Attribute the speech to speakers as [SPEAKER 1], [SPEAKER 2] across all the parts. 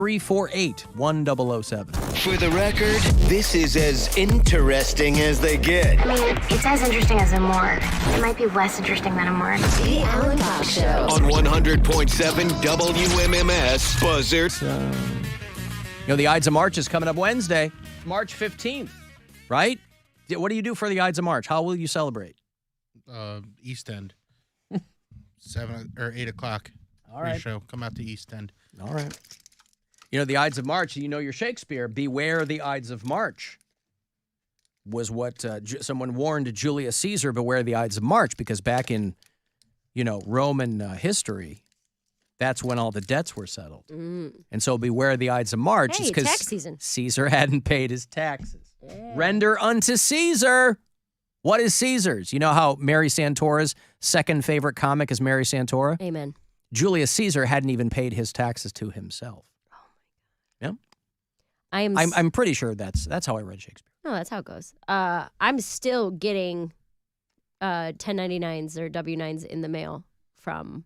[SPEAKER 1] 348-1007.
[SPEAKER 2] For the record, this is as interesting as they get.
[SPEAKER 3] I mean, it's as interesting as a morgue. It might be less interesting than a morgue.
[SPEAKER 4] The Alan Cox Show.
[SPEAKER 2] On 100.7 WMMS Buzzard.
[SPEAKER 1] The Ides of March is coming up Wednesday, March 15th, right? What do you do for the Ides of March? How will you celebrate?
[SPEAKER 5] East End. 7 or 8 o'clock.
[SPEAKER 1] All right.
[SPEAKER 5] Show. Come out to East End.
[SPEAKER 1] All right. The Ides of March, your Shakespeare, beware the Ides of March, was what someone warned Julius Caesar, beware the Ides of March, because back in, Roman history, that's when all the debts were settled. And so beware the Ides of March.
[SPEAKER 6] Hey,
[SPEAKER 1] because
[SPEAKER 6] tax season.
[SPEAKER 1] Caesar hadn't paid his taxes. Yeah. Render unto Caesar. What is Caesar's? You know how Mary Santora's second favorite comic is Mary Santora?
[SPEAKER 6] Amen.
[SPEAKER 1] Julius Caesar hadn't even paid his taxes to himself. Yeah, I'm pretty sure that's how I read Shakespeare.
[SPEAKER 6] No, that's how it goes. I'm still getting 1099s or W-9s in the mail from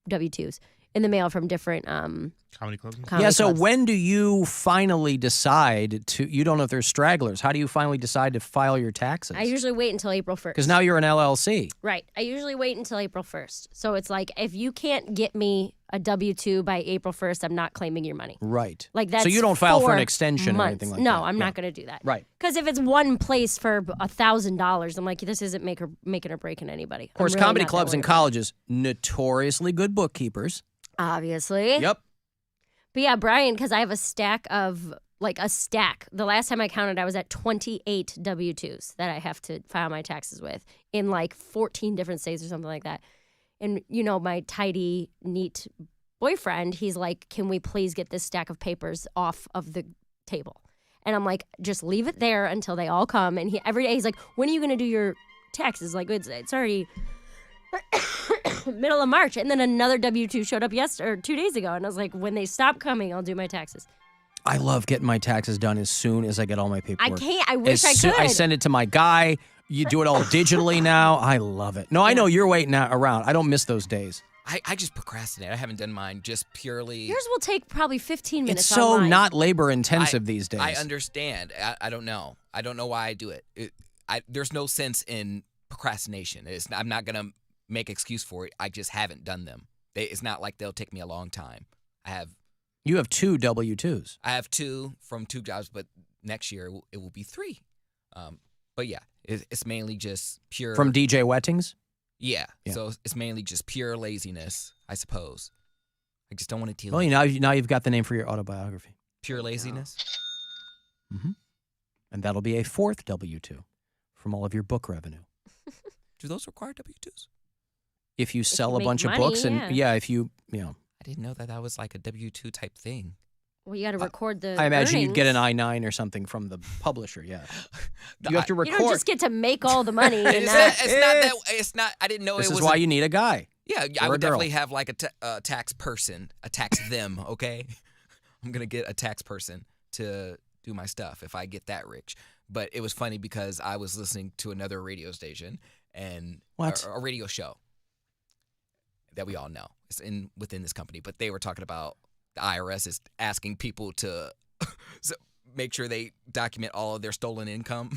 [SPEAKER 6] W-2s in the mail from different
[SPEAKER 5] Comedy clubs.
[SPEAKER 1] So when do you finally decide to? You don't know if there's stragglers. How do you finally decide to file your taxes?
[SPEAKER 6] I usually wait until April 1st.
[SPEAKER 1] Because now you're an LLC.
[SPEAKER 6] Right. I usually wait until April 1st. So it's like, if you can't get me a W-2 by April 1st, I'm not claiming your money.
[SPEAKER 1] Right.
[SPEAKER 6] Like that's
[SPEAKER 1] so you don't file for an
[SPEAKER 6] 4
[SPEAKER 1] extension
[SPEAKER 6] months.
[SPEAKER 1] or anything like that?
[SPEAKER 6] No, I'm not going to do that.
[SPEAKER 1] Right.
[SPEAKER 6] Because if it's one place for $1,000, I'm like, this isn't making or breaking anybody.
[SPEAKER 1] Of course,
[SPEAKER 6] really
[SPEAKER 1] comedy
[SPEAKER 6] not
[SPEAKER 1] clubs
[SPEAKER 6] that
[SPEAKER 1] and
[SPEAKER 6] worried about
[SPEAKER 1] colleges, notoriously good bookkeepers.
[SPEAKER 6] Obviously.
[SPEAKER 1] Yep.
[SPEAKER 6] But yeah, Brian, because I have a stack. The last time I counted, I was at 28 W-2s that I have to file my taxes with in 14 different states or something like that. And, my tidy, neat boyfriend, he's like, can we please get this stack of papers off of the table? And I'm like, just leave it there until they all come. And every day he's like, when are you going to do your taxes? Like, it's already middle of March. And then another W-2 showed up 2 days ago. And I was like, when they stop coming, I'll do my taxes.
[SPEAKER 1] I love getting my taxes done as soon as I get all my paperwork.
[SPEAKER 6] I can't. I wish I could.
[SPEAKER 1] I send it to my guy. You do it all digitally now. I love it. No, I know you're waiting around. I don't miss those days.
[SPEAKER 7] I just procrastinate. I haven't done mine just purely.
[SPEAKER 6] Yours will take probably 15 minutes.
[SPEAKER 1] It's so
[SPEAKER 6] online.
[SPEAKER 1] not labor intensive these days.
[SPEAKER 7] I understand. I don't know. I don't know why I do it. There's no sense in procrastination. I'm not going to make excuse for it. I just haven't done them. It's not like they'll take me a long time.
[SPEAKER 1] You have 2 W-2s.
[SPEAKER 7] I have 2 from 2 jobs, but next year it will be 3. But yeah, it's mainly just pure.
[SPEAKER 1] From DJ Wettings?
[SPEAKER 7] Yeah. So it's mainly just pure laziness, I suppose. I just don't want to deal
[SPEAKER 1] with it.
[SPEAKER 7] Well,
[SPEAKER 1] now you've got the name for your autobiography.
[SPEAKER 7] Pure laziness?
[SPEAKER 1] Mm-hmm. And that'll be a 4th W-2 from all of your book revenue.
[SPEAKER 7] Do those require W-2s?
[SPEAKER 1] If you sell a bunch
[SPEAKER 6] money,
[SPEAKER 1] of books and, if you.
[SPEAKER 7] I didn't know that was like a W-2 type thing.
[SPEAKER 6] Well, you got to record the
[SPEAKER 1] I imagine
[SPEAKER 6] earnings.
[SPEAKER 1] you'd get an I-9 or something from the publisher, yeah. You have to record.
[SPEAKER 6] You don't just get to make all the money.
[SPEAKER 7] It's not. I didn't know
[SPEAKER 1] this
[SPEAKER 7] it was.
[SPEAKER 1] This is why you need a guy.
[SPEAKER 7] Yeah, I would definitely have like a tax person, a tax them, okay? I'm going to get a tax person to do my stuff if I get that rich. But it was funny because I was listening to another radio station and a radio show that we all know. It's within this company, but they were talking about the IRS is asking people to make sure they document all of their stolen income,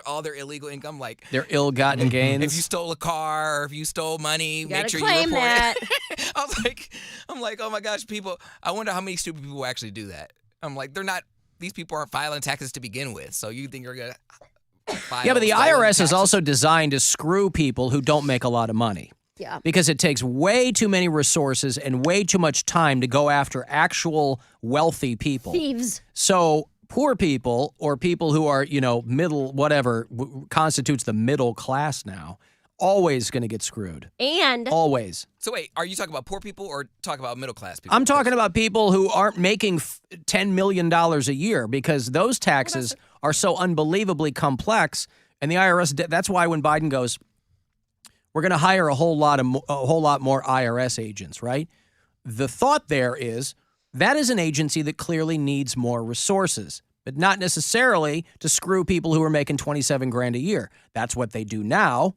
[SPEAKER 7] all their illegal income, like
[SPEAKER 1] their ill-gotten gains.
[SPEAKER 7] If you stole a car, or if you stole money, make sure you
[SPEAKER 6] claim
[SPEAKER 7] report
[SPEAKER 6] that.
[SPEAKER 7] it. I'm like, oh my gosh, people! I wonder how many stupid people actually do that. I'm like, these people aren't filing taxes to begin with, so you think you're gonna file?
[SPEAKER 1] Yeah, but the
[SPEAKER 7] stolen
[SPEAKER 1] IRS
[SPEAKER 7] taxes?
[SPEAKER 1] is also designed to screw people who don't make a lot of money.
[SPEAKER 6] Yeah.
[SPEAKER 1] Because it takes way too many resources and way too much time to go after actual wealthy people.
[SPEAKER 6] Thieves.
[SPEAKER 1] So poor people or people who are, middle, whatever constitutes the middle class now, always going to get screwed.
[SPEAKER 6] And
[SPEAKER 1] always.
[SPEAKER 7] So wait, are you talking about poor people or talking about middle class people?
[SPEAKER 1] I'm talking about people who aren't making $10 million a year because those taxes are so unbelievably complex. And the IRS, that's why when Biden goes, we're going to hire a whole lot more IRS agents, right? The thought there is that is an agency that clearly needs more resources, but not necessarily to screw people who are making $27,000 a year. That's what they do now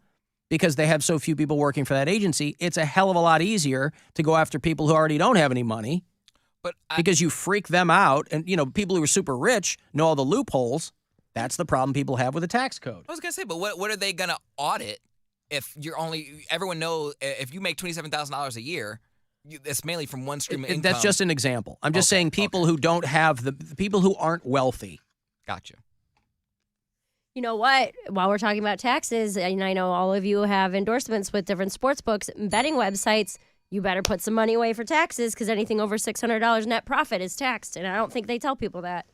[SPEAKER 1] because they have so few people working for that agency. It's a hell of a lot easier to go after people who already don't have any money.
[SPEAKER 7] But
[SPEAKER 1] because you freak them out. And, people who are super rich know all the loopholes. That's the problem people have with the tax code.
[SPEAKER 7] I was going to say, but what are they going to audit if everyone knows if you make $27,000 a year, it's mainly from one stream of income.
[SPEAKER 1] That's just an example. I'm just saying people who don't have the people who aren't wealthy.
[SPEAKER 7] Gotcha.
[SPEAKER 6] You know what? While we're talking about taxes, and I know all of you have endorsements with different sports books and betting websites, you better put some money away for taxes because anything over $600 net profit is taxed. And I don't think they tell people that.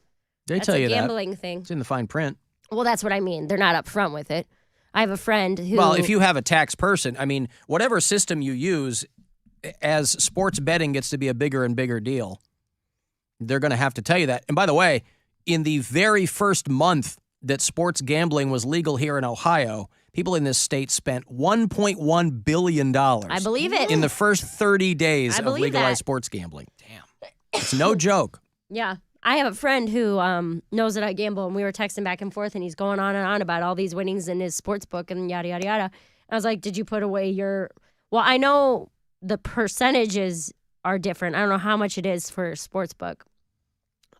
[SPEAKER 1] They tell you
[SPEAKER 6] That's
[SPEAKER 1] that.
[SPEAKER 6] a gambling thing.
[SPEAKER 1] It's in the fine print.
[SPEAKER 6] Well, that's what I mean. They're not upfront with it. I have a friend who...
[SPEAKER 1] Well, if you have a tax person, whatever system you use, as sports betting gets to be a bigger and bigger deal, they're going to have to tell you that. And by the way, in the very first month that sports gambling was legal here in Ohio, people in this state spent $1.1 billion.
[SPEAKER 6] I believe it.
[SPEAKER 1] In the first 30 days of legalized sports gambling.
[SPEAKER 7] Damn.
[SPEAKER 1] It's no joke.
[SPEAKER 6] Yeah. I have a friend who knows that I gamble, and we were texting back and forth, and he's going on and on about all these winnings in his sports book and yada, yada, yada. I was like, did you put away your... Well, I know the percentages are different. I don't know how much it is for a sports book,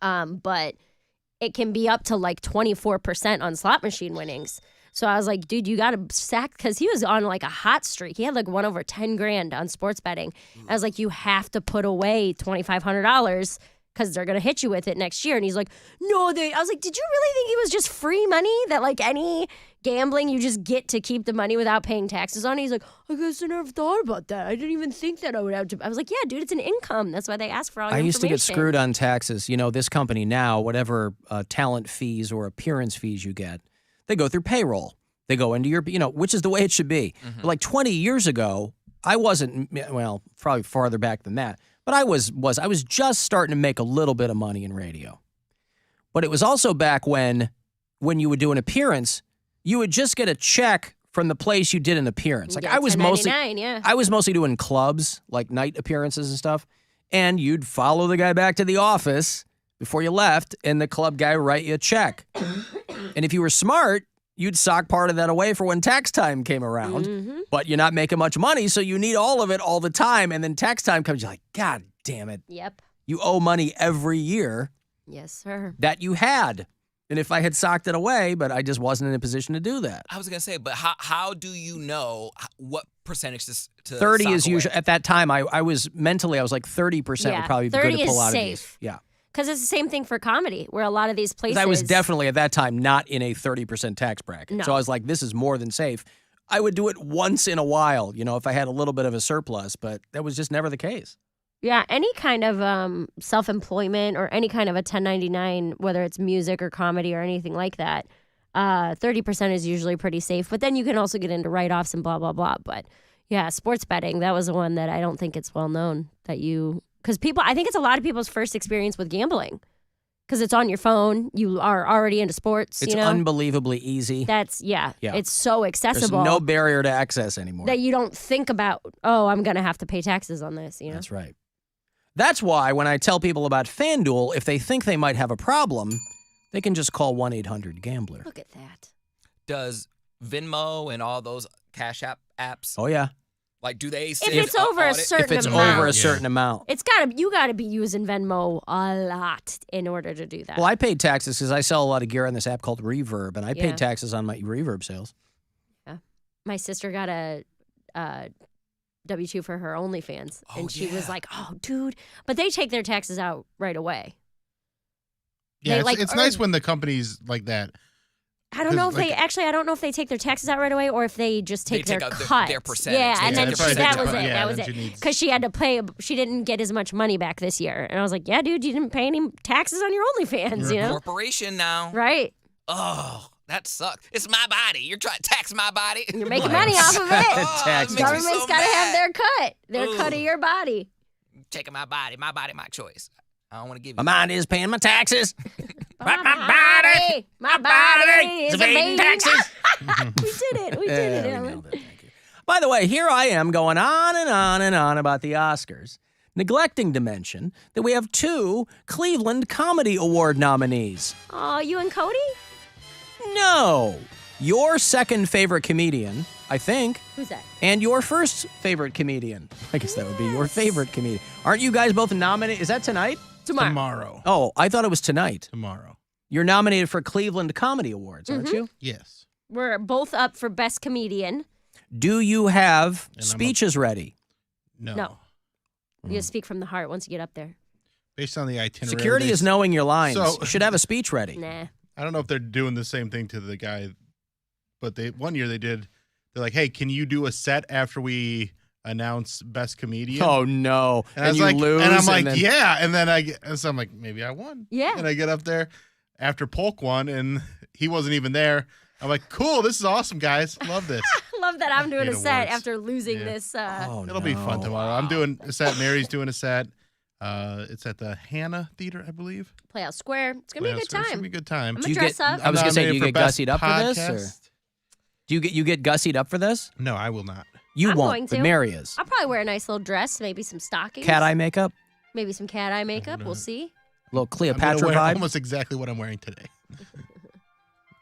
[SPEAKER 6] but it can be up to like 24% on slot machine winnings. So I was like, dude, you got to sack, because he was on like a hot streak. He had like won over 10 grand on sports betting. I was like, you have to put away $2,500 because they're going to hit you with it next year. And he's like, no, I was like, did you really think it was just free money? That like any gambling, you just get to keep the money without paying taxes on it? He's like, I guess I never thought about that. I didn't even think that I would have to. I was like, yeah, dude, it's an income. That's why they ask for all your
[SPEAKER 1] I used to get
[SPEAKER 6] information.
[SPEAKER 1] screwed on taxes. This company now, whatever talent fees or appearance fees you get, they go through payroll. They go into your, which is the way it should be.
[SPEAKER 7] Mm-hmm.
[SPEAKER 1] But like 20 years ago, I wasn't, probably farther back than that. But I was just starting to make a little bit of money in radio. But it was also back when you would do an appearance, you would just get a check from the place you did an appearance. Like
[SPEAKER 6] Yeah,
[SPEAKER 1] I was mostly
[SPEAKER 6] $10.99,
[SPEAKER 1] I was mostly doing clubs, like night appearances and stuff. And you'd follow the guy back to the office before you left, and the club guy would write you a check. And if you were smart, you'd sock part of that away for when tax time came around.
[SPEAKER 6] Mm-hmm.
[SPEAKER 1] But you're not making much money, so you need all of it all the time. And then tax time comes, you're like, God damn it.
[SPEAKER 6] Yep.
[SPEAKER 1] You owe money every year
[SPEAKER 6] Yes, sir.
[SPEAKER 1] that you had. And if I had socked it away, but I just wasn't in a position to do that.
[SPEAKER 7] I was going to say, but how do you know what percentage to
[SPEAKER 1] 30
[SPEAKER 7] sock
[SPEAKER 1] is
[SPEAKER 7] away?
[SPEAKER 1] usually, at that time, I was mentally, I was like 30% would
[SPEAKER 6] Yeah,
[SPEAKER 1] probably be
[SPEAKER 6] 30
[SPEAKER 1] good to pull
[SPEAKER 6] is
[SPEAKER 1] out
[SPEAKER 6] safe.
[SPEAKER 1] of these. Yeah.
[SPEAKER 6] Because it's the same thing for comedy, where a lot of these places...
[SPEAKER 1] I was definitely at that time not in a 30% tax bracket.
[SPEAKER 6] No.
[SPEAKER 1] So I was like, this is more than safe. I would do it once in a while, if I had a little bit of a surplus, but that was just never the case.
[SPEAKER 6] Yeah, any kind of self-employment or any kind of a 1099, whether it's music or comedy or anything like that, 30% is usually pretty safe. But then you can also get into write-offs and blah, blah, blah. But yeah, sports betting, that was the one that I don't think it's well known that you... Because I think it's a lot of people's first experience with gambling. Because it's on your phone. You are already into sports,
[SPEAKER 1] It's unbelievably easy.
[SPEAKER 6] Yeah.
[SPEAKER 1] Yeah.
[SPEAKER 6] It's so
[SPEAKER 1] There's
[SPEAKER 6] accessible.
[SPEAKER 1] no barrier to access anymore.
[SPEAKER 6] that you don't think about, I'm going to have to pay taxes on this,
[SPEAKER 1] That's right. That's why when I tell people about FanDuel, if they think they might have a problem, they can just call 1-800-GAMBLER.
[SPEAKER 6] Look at that.
[SPEAKER 7] Does Venmo and all those Cash App apps,
[SPEAKER 1] Oh, yeah.
[SPEAKER 7] like, do they
[SPEAKER 6] If it's over a
[SPEAKER 7] audit?
[SPEAKER 6] certain
[SPEAKER 1] If it's
[SPEAKER 6] amount.
[SPEAKER 1] over a certain amount.
[SPEAKER 6] You got to be using Venmo a lot in order to do that.
[SPEAKER 1] Well, I paid taxes because I sell a lot of gear on this app called Reverb, and I
[SPEAKER 6] Yeah.
[SPEAKER 1] paid taxes on my Reverb sales.
[SPEAKER 6] My sister got a W-2 for her OnlyFans,
[SPEAKER 7] Oh,
[SPEAKER 6] and she was
[SPEAKER 7] yeah.
[SPEAKER 6] like, "Oh, dude!" But they take their taxes out right away.
[SPEAKER 5] Yeah,
[SPEAKER 6] They,
[SPEAKER 5] it's
[SPEAKER 6] like,
[SPEAKER 5] nice
[SPEAKER 6] earn-
[SPEAKER 5] when the companies like that.
[SPEAKER 6] I don't know if
[SPEAKER 5] 'Cause,
[SPEAKER 6] I don't know if they take their taxes out right away or if they just
[SPEAKER 7] They
[SPEAKER 6] take
[SPEAKER 7] take
[SPEAKER 6] their
[SPEAKER 7] out
[SPEAKER 6] cut.
[SPEAKER 7] their percentage.
[SPEAKER 6] Yeah,
[SPEAKER 7] They
[SPEAKER 6] and
[SPEAKER 7] take
[SPEAKER 6] then
[SPEAKER 7] their percentage
[SPEAKER 6] that was
[SPEAKER 7] out.
[SPEAKER 6] it.
[SPEAKER 5] Yeah,
[SPEAKER 6] That was
[SPEAKER 5] then
[SPEAKER 6] it.
[SPEAKER 5] she needs-
[SPEAKER 6] Because she had to pay. She didn't get as much money back this year, and I was like, "Yeah, dude, you didn't pay any taxes on your OnlyFans, you know?
[SPEAKER 7] Corporation now.
[SPEAKER 6] Right?
[SPEAKER 7] Oh, that sucks. It's my body. You're trying to tax my body.
[SPEAKER 6] You're making money off of it.
[SPEAKER 7] Oh,
[SPEAKER 1] Tax
[SPEAKER 7] it makes me
[SPEAKER 6] Government's
[SPEAKER 7] so
[SPEAKER 6] got to have
[SPEAKER 7] mad.
[SPEAKER 6] their cut of
[SPEAKER 7] Ugh.
[SPEAKER 6] your body.
[SPEAKER 7] Taking my body, my choice. I don't want to give you.
[SPEAKER 1] My mind is paying my taxes.
[SPEAKER 6] My body is evading
[SPEAKER 1] taxes.
[SPEAKER 6] We did it. We did it,
[SPEAKER 1] we
[SPEAKER 6] Ellen.
[SPEAKER 1] nailed it. Thank you. By the way, here I am going on and on and on about the Oscars, neglecting to mention that we have 2 Cleveland Comedy Award nominees.
[SPEAKER 6] Oh, you and Cody?
[SPEAKER 1] No. your second favorite comedian, I think,
[SPEAKER 6] Who's that?
[SPEAKER 1] and your first favorite comedian. I guess that would be your favorite comedian. Aren't you guys both nominated? Is that tonight?
[SPEAKER 6] Tomorrow.
[SPEAKER 1] Oh, I thought it was tonight.
[SPEAKER 5] Tomorrow.
[SPEAKER 1] You're nominated for Cleveland Comedy Awards, aren't you?
[SPEAKER 5] Yes.
[SPEAKER 6] We're both up for best comedian.
[SPEAKER 1] Do you have
[SPEAKER 5] And I'm
[SPEAKER 1] speeches ready?
[SPEAKER 6] No. You just speak from the heart once you get up there.
[SPEAKER 5] Based on the itinerary.
[SPEAKER 1] Security is knowing your lines.
[SPEAKER 5] So-
[SPEAKER 1] You should have a speech ready.
[SPEAKER 6] Nah.
[SPEAKER 5] I don't know if they're doing the same thing to the guy, but one year they did. They're like, hey, can you do a set after we announce best comedian?
[SPEAKER 1] Oh, no.
[SPEAKER 5] And I was
[SPEAKER 1] you
[SPEAKER 5] like,
[SPEAKER 1] lose.
[SPEAKER 5] and I'm like,
[SPEAKER 1] then-
[SPEAKER 5] yeah. And then so I'm like, maybe I won.
[SPEAKER 6] Yeah.
[SPEAKER 5] And I get up there after Polk won, and he wasn't even there. I'm like, cool, this is awesome, guys. Love this.
[SPEAKER 6] Love that I'm doing a
[SPEAKER 5] hate
[SPEAKER 6] set
[SPEAKER 5] awards.
[SPEAKER 6] after losing
[SPEAKER 5] Yeah.
[SPEAKER 6] this.
[SPEAKER 1] Oh,
[SPEAKER 5] It'll be fun
[SPEAKER 1] no.
[SPEAKER 5] tomorrow. I'm doing a set. Mary's doing a set. It's at the Hannah Theater, I believe.
[SPEAKER 6] Playhouse Square. It's gonna be a good
[SPEAKER 5] It's gonna
[SPEAKER 6] time.
[SPEAKER 5] be a good time.
[SPEAKER 6] I'm
[SPEAKER 1] Do
[SPEAKER 6] gonna
[SPEAKER 1] you
[SPEAKER 6] dress
[SPEAKER 1] get-
[SPEAKER 6] up.
[SPEAKER 1] I was gonna say, do
[SPEAKER 5] nominated
[SPEAKER 1] you
[SPEAKER 5] for
[SPEAKER 1] get
[SPEAKER 5] best
[SPEAKER 1] gussied up for this, or
[SPEAKER 5] podcast.
[SPEAKER 1] do you get gussied up for this?
[SPEAKER 5] No, I will not.
[SPEAKER 1] You
[SPEAKER 6] I'm
[SPEAKER 1] won't,
[SPEAKER 6] going
[SPEAKER 1] but
[SPEAKER 6] to.
[SPEAKER 1] Mary is.
[SPEAKER 6] I'll probably wear a nice little dress, maybe some stockings.
[SPEAKER 1] Cat eye makeup,
[SPEAKER 6] Maybe some cat eye makeup.
[SPEAKER 5] no.
[SPEAKER 6] We'll see.
[SPEAKER 1] little
[SPEAKER 5] I'm gonna
[SPEAKER 1] Cleopatra
[SPEAKER 5] wear
[SPEAKER 1] vibe.
[SPEAKER 5] almost exactly what I'm wearing today.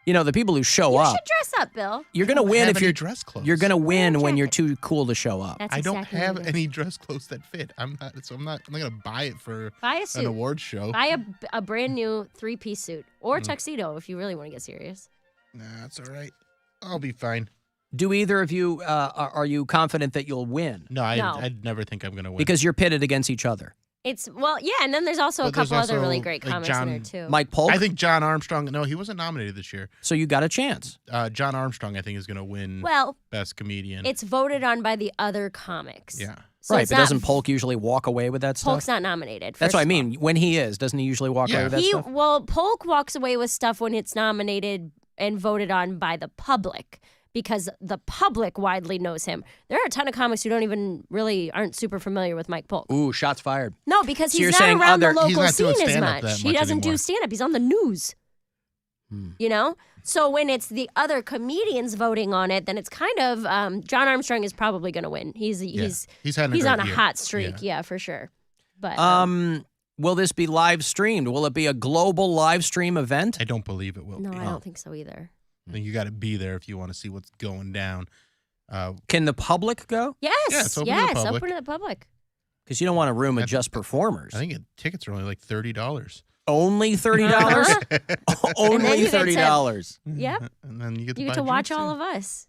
[SPEAKER 1] You know, the people who show
[SPEAKER 6] You
[SPEAKER 1] up,
[SPEAKER 6] should dress up, Bill.
[SPEAKER 1] you're gonna
[SPEAKER 5] I don't
[SPEAKER 1] win
[SPEAKER 5] have
[SPEAKER 1] if
[SPEAKER 5] any
[SPEAKER 1] you're
[SPEAKER 5] dress clothes.
[SPEAKER 1] You're gonna win when you're
[SPEAKER 6] jacket.
[SPEAKER 1] too cool to show up.
[SPEAKER 6] That's
[SPEAKER 5] I don't
[SPEAKER 6] exactly
[SPEAKER 5] have
[SPEAKER 6] what it is.
[SPEAKER 5] any dress clothes that fit. I'm not gonna buy it for
[SPEAKER 6] Buy a
[SPEAKER 5] an
[SPEAKER 6] suit.
[SPEAKER 5] award show.
[SPEAKER 6] Buy a brand new 3-piece suit or tuxedo if you really want to get serious.
[SPEAKER 5] Nah, it's all right. I'll be fine.
[SPEAKER 1] Do either of you are you confident that you'll win?
[SPEAKER 5] No,
[SPEAKER 6] No.
[SPEAKER 5] I'd never think I'm gonna win.
[SPEAKER 1] Because you're pitted against each other.
[SPEAKER 6] It's yeah, and then there's also a
[SPEAKER 5] But there's
[SPEAKER 6] couple other
[SPEAKER 5] also,
[SPEAKER 6] really great
[SPEAKER 5] like,
[SPEAKER 6] comics
[SPEAKER 5] John-
[SPEAKER 6] in there too.
[SPEAKER 1] Mike Polk.
[SPEAKER 5] I think John Armstrong. No, he wasn't nominated this year.
[SPEAKER 1] So you got a chance.
[SPEAKER 5] John Armstrong, I think, is gonna win
[SPEAKER 6] well,
[SPEAKER 5] best comedian.
[SPEAKER 6] it's voted on by the other comics.
[SPEAKER 5] yeah.
[SPEAKER 6] So
[SPEAKER 1] right,
[SPEAKER 6] it's
[SPEAKER 1] but
[SPEAKER 6] not-
[SPEAKER 1] doesn't Polk usually walk away with that stuff?
[SPEAKER 6] Polk's not nominated.
[SPEAKER 1] That's
[SPEAKER 6] first
[SPEAKER 1] what I
[SPEAKER 6] of all.
[SPEAKER 1] mean. When he is, doesn't he usually walk away
[SPEAKER 5] Yeah.
[SPEAKER 1] with that stuff?
[SPEAKER 6] Well, Polk walks away with stuff when it's nominated and voted on by the public because the public widely knows him. There are a ton of comics who aren't super familiar with Mike Polk.
[SPEAKER 1] Ooh, shots fired.
[SPEAKER 6] No, because
[SPEAKER 1] So you're
[SPEAKER 6] he's not
[SPEAKER 1] saying
[SPEAKER 6] around the
[SPEAKER 1] other-
[SPEAKER 5] He's
[SPEAKER 6] local
[SPEAKER 5] not doing
[SPEAKER 6] scene as
[SPEAKER 5] stand-up
[SPEAKER 6] much.
[SPEAKER 5] that
[SPEAKER 6] He
[SPEAKER 5] much
[SPEAKER 6] doesn't do
[SPEAKER 5] anymore.
[SPEAKER 6] stand up. He's on the news. You know? So when it's the other comedians voting on it, then it's kind of John Armstrong is probably going to win. He's
[SPEAKER 5] He's had a
[SPEAKER 6] on
[SPEAKER 5] great
[SPEAKER 6] a
[SPEAKER 5] year.
[SPEAKER 6] hot streak,
[SPEAKER 5] Yeah.
[SPEAKER 6] yeah, for sure. But
[SPEAKER 1] Will this be live streamed? Will it be a global live stream event?
[SPEAKER 5] I don't believe it will
[SPEAKER 6] no,
[SPEAKER 5] be.
[SPEAKER 6] I don't think so either.
[SPEAKER 5] I think you got to be there if you want to see what's going down.
[SPEAKER 1] Can the public go?
[SPEAKER 6] Yes,
[SPEAKER 5] it's open to the public.
[SPEAKER 6] open to the public.
[SPEAKER 1] Because you don't want a room of
[SPEAKER 5] I-
[SPEAKER 1] just performers.
[SPEAKER 5] I think tickets are only like $30.
[SPEAKER 1] Only $30? Only
[SPEAKER 6] you get to-
[SPEAKER 1] $30.
[SPEAKER 6] Yep.
[SPEAKER 5] And then you get to,
[SPEAKER 6] You
[SPEAKER 5] buy
[SPEAKER 6] get to watch
[SPEAKER 5] drinks,
[SPEAKER 6] all
[SPEAKER 5] too.
[SPEAKER 6] of us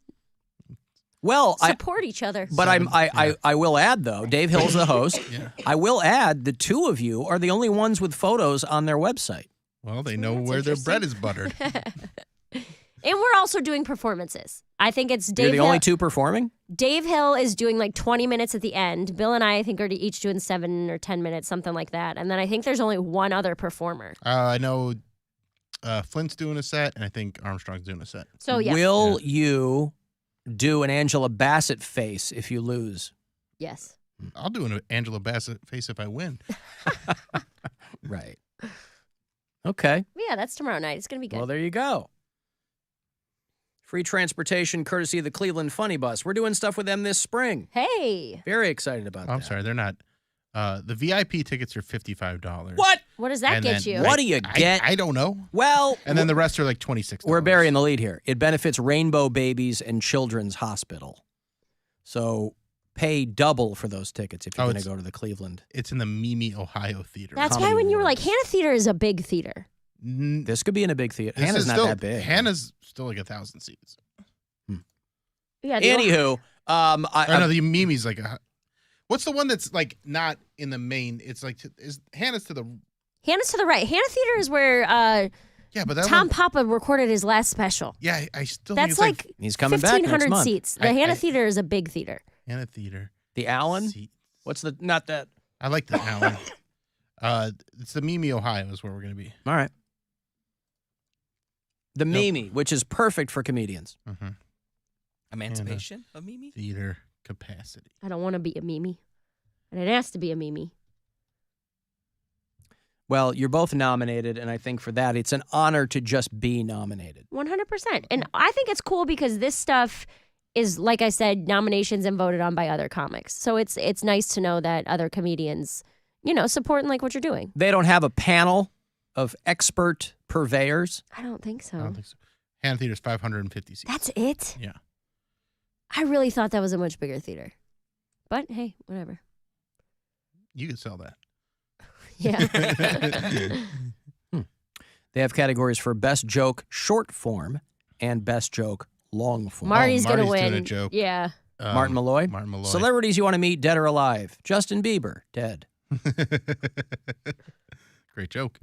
[SPEAKER 1] Well,
[SPEAKER 6] support each other.
[SPEAKER 1] but I will add, though, Dave Hill's the host.
[SPEAKER 5] Yeah.
[SPEAKER 1] I will add the two of you are the only ones with photos on their website.
[SPEAKER 5] Well, they know
[SPEAKER 6] that's
[SPEAKER 5] where their
[SPEAKER 6] interesting.
[SPEAKER 5] bread is buttered.
[SPEAKER 6] And we're also doing performances. I think it's Dave
[SPEAKER 1] You're the
[SPEAKER 6] Hill.
[SPEAKER 1] only two performing?
[SPEAKER 6] Dave Hill is doing like 20 minutes at the end. Bill and I think, are each doing 7 or 10 minutes, something like that. And then I think there's only one other performer.
[SPEAKER 5] I know Flint's doing a set, and I think Armstrong's doing a set.
[SPEAKER 6] So, yes.
[SPEAKER 1] Will you do an Angela Bassett face if you lose?
[SPEAKER 6] Yes.
[SPEAKER 5] I'll do an Angela Bassett face if I win.
[SPEAKER 1] Right. Okay.
[SPEAKER 6] Yeah, that's tomorrow night. It's going to be good.
[SPEAKER 1] Well, there you go. Free transportation courtesy of the Cleveland Funny Bus. We're doing stuff with them this spring.
[SPEAKER 6] Hey,
[SPEAKER 1] Very excited about that.
[SPEAKER 5] I'm sorry, they're not. The VIP tickets are $55.
[SPEAKER 1] What?
[SPEAKER 6] what does that
[SPEAKER 5] And
[SPEAKER 6] get
[SPEAKER 5] then-
[SPEAKER 6] you?
[SPEAKER 1] What do you get?
[SPEAKER 5] I don't know.
[SPEAKER 1] Well,
[SPEAKER 5] And then the rest are like $26.
[SPEAKER 1] we're burying the lead here. It benefits Rainbow Babies and Children's Hospital. So pay double for those tickets if you're
[SPEAKER 5] Oh,
[SPEAKER 1] going to
[SPEAKER 5] it's-
[SPEAKER 1] go to the Cleveland.
[SPEAKER 5] It's in the Mimi, Ohio theater.
[SPEAKER 6] That's
[SPEAKER 1] Comedy
[SPEAKER 6] why when you were like,
[SPEAKER 1] Wars.
[SPEAKER 6] Hannah Theater is a big theater.
[SPEAKER 1] This could be in a big theater.
[SPEAKER 5] This
[SPEAKER 1] Hannah's
[SPEAKER 5] is
[SPEAKER 1] not
[SPEAKER 5] still,
[SPEAKER 1] that big.
[SPEAKER 5] Hannah's still like 1,000 seats.
[SPEAKER 6] Yeah.
[SPEAKER 1] Anywho,
[SPEAKER 5] I know the Mimi's like what's the one that's like not in the main? It's like is Hannah's to the
[SPEAKER 6] Hannah's to the right. Hannah Theater is where
[SPEAKER 5] yeah, but that
[SPEAKER 6] Tom
[SPEAKER 5] one,
[SPEAKER 6] Papa recorded his last special.
[SPEAKER 5] yeah, I still think
[SPEAKER 6] That's
[SPEAKER 5] it's
[SPEAKER 6] like
[SPEAKER 1] he's coming back next
[SPEAKER 6] 1,500
[SPEAKER 1] month.
[SPEAKER 6] seats. The
[SPEAKER 5] I-
[SPEAKER 6] Hannah
[SPEAKER 5] I-
[SPEAKER 6] Theater is a big theater.
[SPEAKER 5] Hannah Theater.
[SPEAKER 1] The Allen?
[SPEAKER 5] Seat.
[SPEAKER 1] What's the, not that.
[SPEAKER 5] I like the Allen. It's the Mimi, Ohio is where we're gonna be.
[SPEAKER 1] All right. The
[SPEAKER 5] Nope.
[SPEAKER 1] Mimi, which is perfect for comedians.
[SPEAKER 5] Mm-hmm.
[SPEAKER 7] Emancipation of Mimi?
[SPEAKER 5] Theater capacity.
[SPEAKER 6] I don't want to be a Mimi. And it has to be a Mimi.
[SPEAKER 1] Well, you're both nominated, and I think for that, it's an honor to just be nominated.
[SPEAKER 6] 100%. And I think it's cool because this stuff is, like I said, nominations and voted on by other comics. So it's nice to know that other comedians, support and like what you're doing.
[SPEAKER 1] They don't have a panel of expert purveyors.
[SPEAKER 6] I don't think so.
[SPEAKER 5] I don't think so. Hannah Theater's 550 seats.
[SPEAKER 6] That's it?
[SPEAKER 5] Yeah.
[SPEAKER 6] I really thought that was a much bigger theater. But hey, whatever.
[SPEAKER 5] You could sell that.
[SPEAKER 6] Yeah.
[SPEAKER 1] They have categories for best joke short form and best joke long form.
[SPEAKER 6] Marty's going to
[SPEAKER 5] Marty's
[SPEAKER 6] win.
[SPEAKER 5] doing a joke.
[SPEAKER 6] Yeah.
[SPEAKER 1] Martin Malloy?
[SPEAKER 5] Martin Malloy.
[SPEAKER 1] Celebrities you want to meet, dead or alive. Justin Bieber, dead.
[SPEAKER 5] Great joke.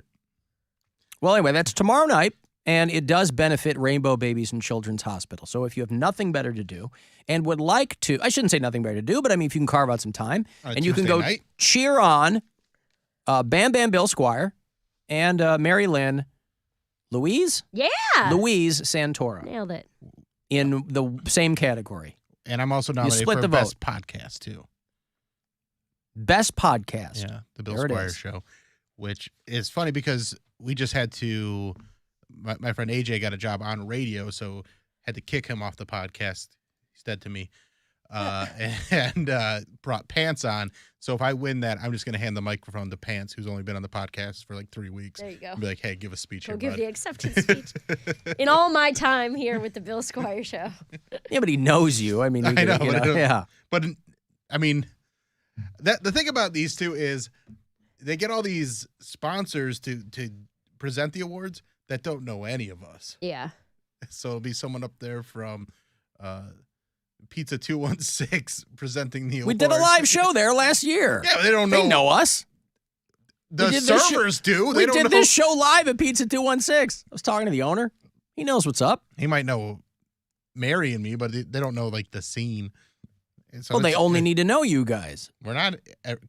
[SPEAKER 1] Well, anyway, that's tomorrow night, and it does benefit Rainbow Babies and Children's Hospital. So if you have nothing better to do and would like to, I shouldn't say nothing better to do, but I mean, if you can carve out some time, and you can
[SPEAKER 5] Tuesday
[SPEAKER 1] go
[SPEAKER 5] night?
[SPEAKER 1] cheer on Bam Bam Bill Squire and Mary Lynn Louise Santora
[SPEAKER 6] Nailed it.
[SPEAKER 1] in the same category.
[SPEAKER 5] And I'm also nominated
[SPEAKER 1] split
[SPEAKER 5] for
[SPEAKER 1] the
[SPEAKER 5] Best Podcast, too.
[SPEAKER 1] Best podcast.
[SPEAKER 5] Yeah, the Bill
[SPEAKER 1] There it
[SPEAKER 5] Squire
[SPEAKER 1] is.
[SPEAKER 5] Show, which is funny because we just had to, my friend AJ got a job on radio, so had to kick him off the podcast. He's dead to me. And brought Pants on. So if I win that, I'm just going to hand the microphone to Pants, who's only been on the podcast for like 3 weeks.
[SPEAKER 6] There you go.
[SPEAKER 5] And be like, hey, give a speech
[SPEAKER 6] Go
[SPEAKER 5] here,
[SPEAKER 6] give
[SPEAKER 5] bud.
[SPEAKER 6] the acceptance speech. In all my time here with the Bill Squire Show.
[SPEAKER 1] Yeah, but he knows you. I mean,
[SPEAKER 5] I know,
[SPEAKER 1] you
[SPEAKER 5] but I don't-
[SPEAKER 1] yeah.
[SPEAKER 5] But I mean, the thing about these two is they get all these sponsors to present the awards that don't know any of us.
[SPEAKER 6] Yeah.
[SPEAKER 5] So it'll be someone up there from Pizza 216 presenting the
[SPEAKER 1] We
[SPEAKER 5] awards.
[SPEAKER 1] did a live show there last year.
[SPEAKER 5] Yeah, but they don't
[SPEAKER 1] They know us.
[SPEAKER 5] The
[SPEAKER 1] We did this
[SPEAKER 5] servers do. They
[SPEAKER 1] We
[SPEAKER 5] don't
[SPEAKER 1] did
[SPEAKER 5] know.
[SPEAKER 1] this show live at Pizza 216. I was talking to the owner. He knows what's up.
[SPEAKER 5] He might know Mary and me, but they don't know like the scene. And so
[SPEAKER 1] Well, they
[SPEAKER 5] it's-
[SPEAKER 1] only need to know you guys.
[SPEAKER 5] We're not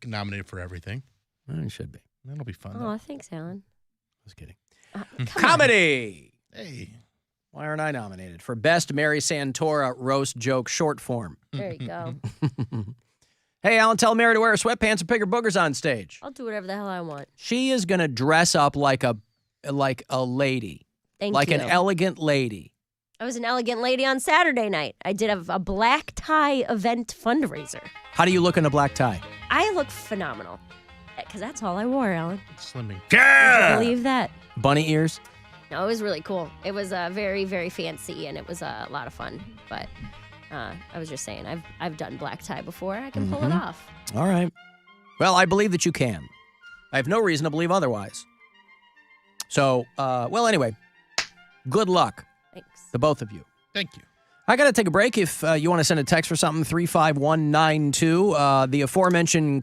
[SPEAKER 5] nominated for everything.
[SPEAKER 1] It should be.
[SPEAKER 5] That'll be fun. though.
[SPEAKER 6] Oh, thanks, Alan.
[SPEAKER 1] Just kidding.
[SPEAKER 6] Come on.
[SPEAKER 1] Comedy.
[SPEAKER 5] Hey,
[SPEAKER 1] Why aren't I nominated for Best Mary Santora Roast Joke Short Form?
[SPEAKER 6] There you go.
[SPEAKER 1] Hey, Alan, tell Mary to wear her sweatpants and pick her boogers on stage.
[SPEAKER 6] I'll do whatever the hell I want.
[SPEAKER 1] She is going to dress up like a lady,
[SPEAKER 6] Thank
[SPEAKER 1] like
[SPEAKER 6] you.
[SPEAKER 1] an elegant lady.
[SPEAKER 6] I was an elegant lady on Saturday night. I did a black tie event fundraiser.
[SPEAKER 1] How do you look in a black tie?
[SPEAKER 6] I look phenomenal. Because that's all I wore, Alan.
[SPEAKER 5] slimming.
[SPEAKER 6] Can you believe that?
[SPEAKER 1] Bunny ears?
[SPEAKER 6] No, it was really cool. It was very, very fancy, and it was a lot of fun. But I was just saying, I've done black tie before. I can pull it off.
[SPEAKER 1] All right. Well, I believe that you can. I have no reason to believe otherwise. So, well, anyway, good luck,
[SPEAKER 6] Thanks.
[SPEAKER 1] the both of you.
[SPEAKER 5] Thank you.
[SPEAKER 1] I got to take a break. If you want to send a text for something, 35192. The aforementioned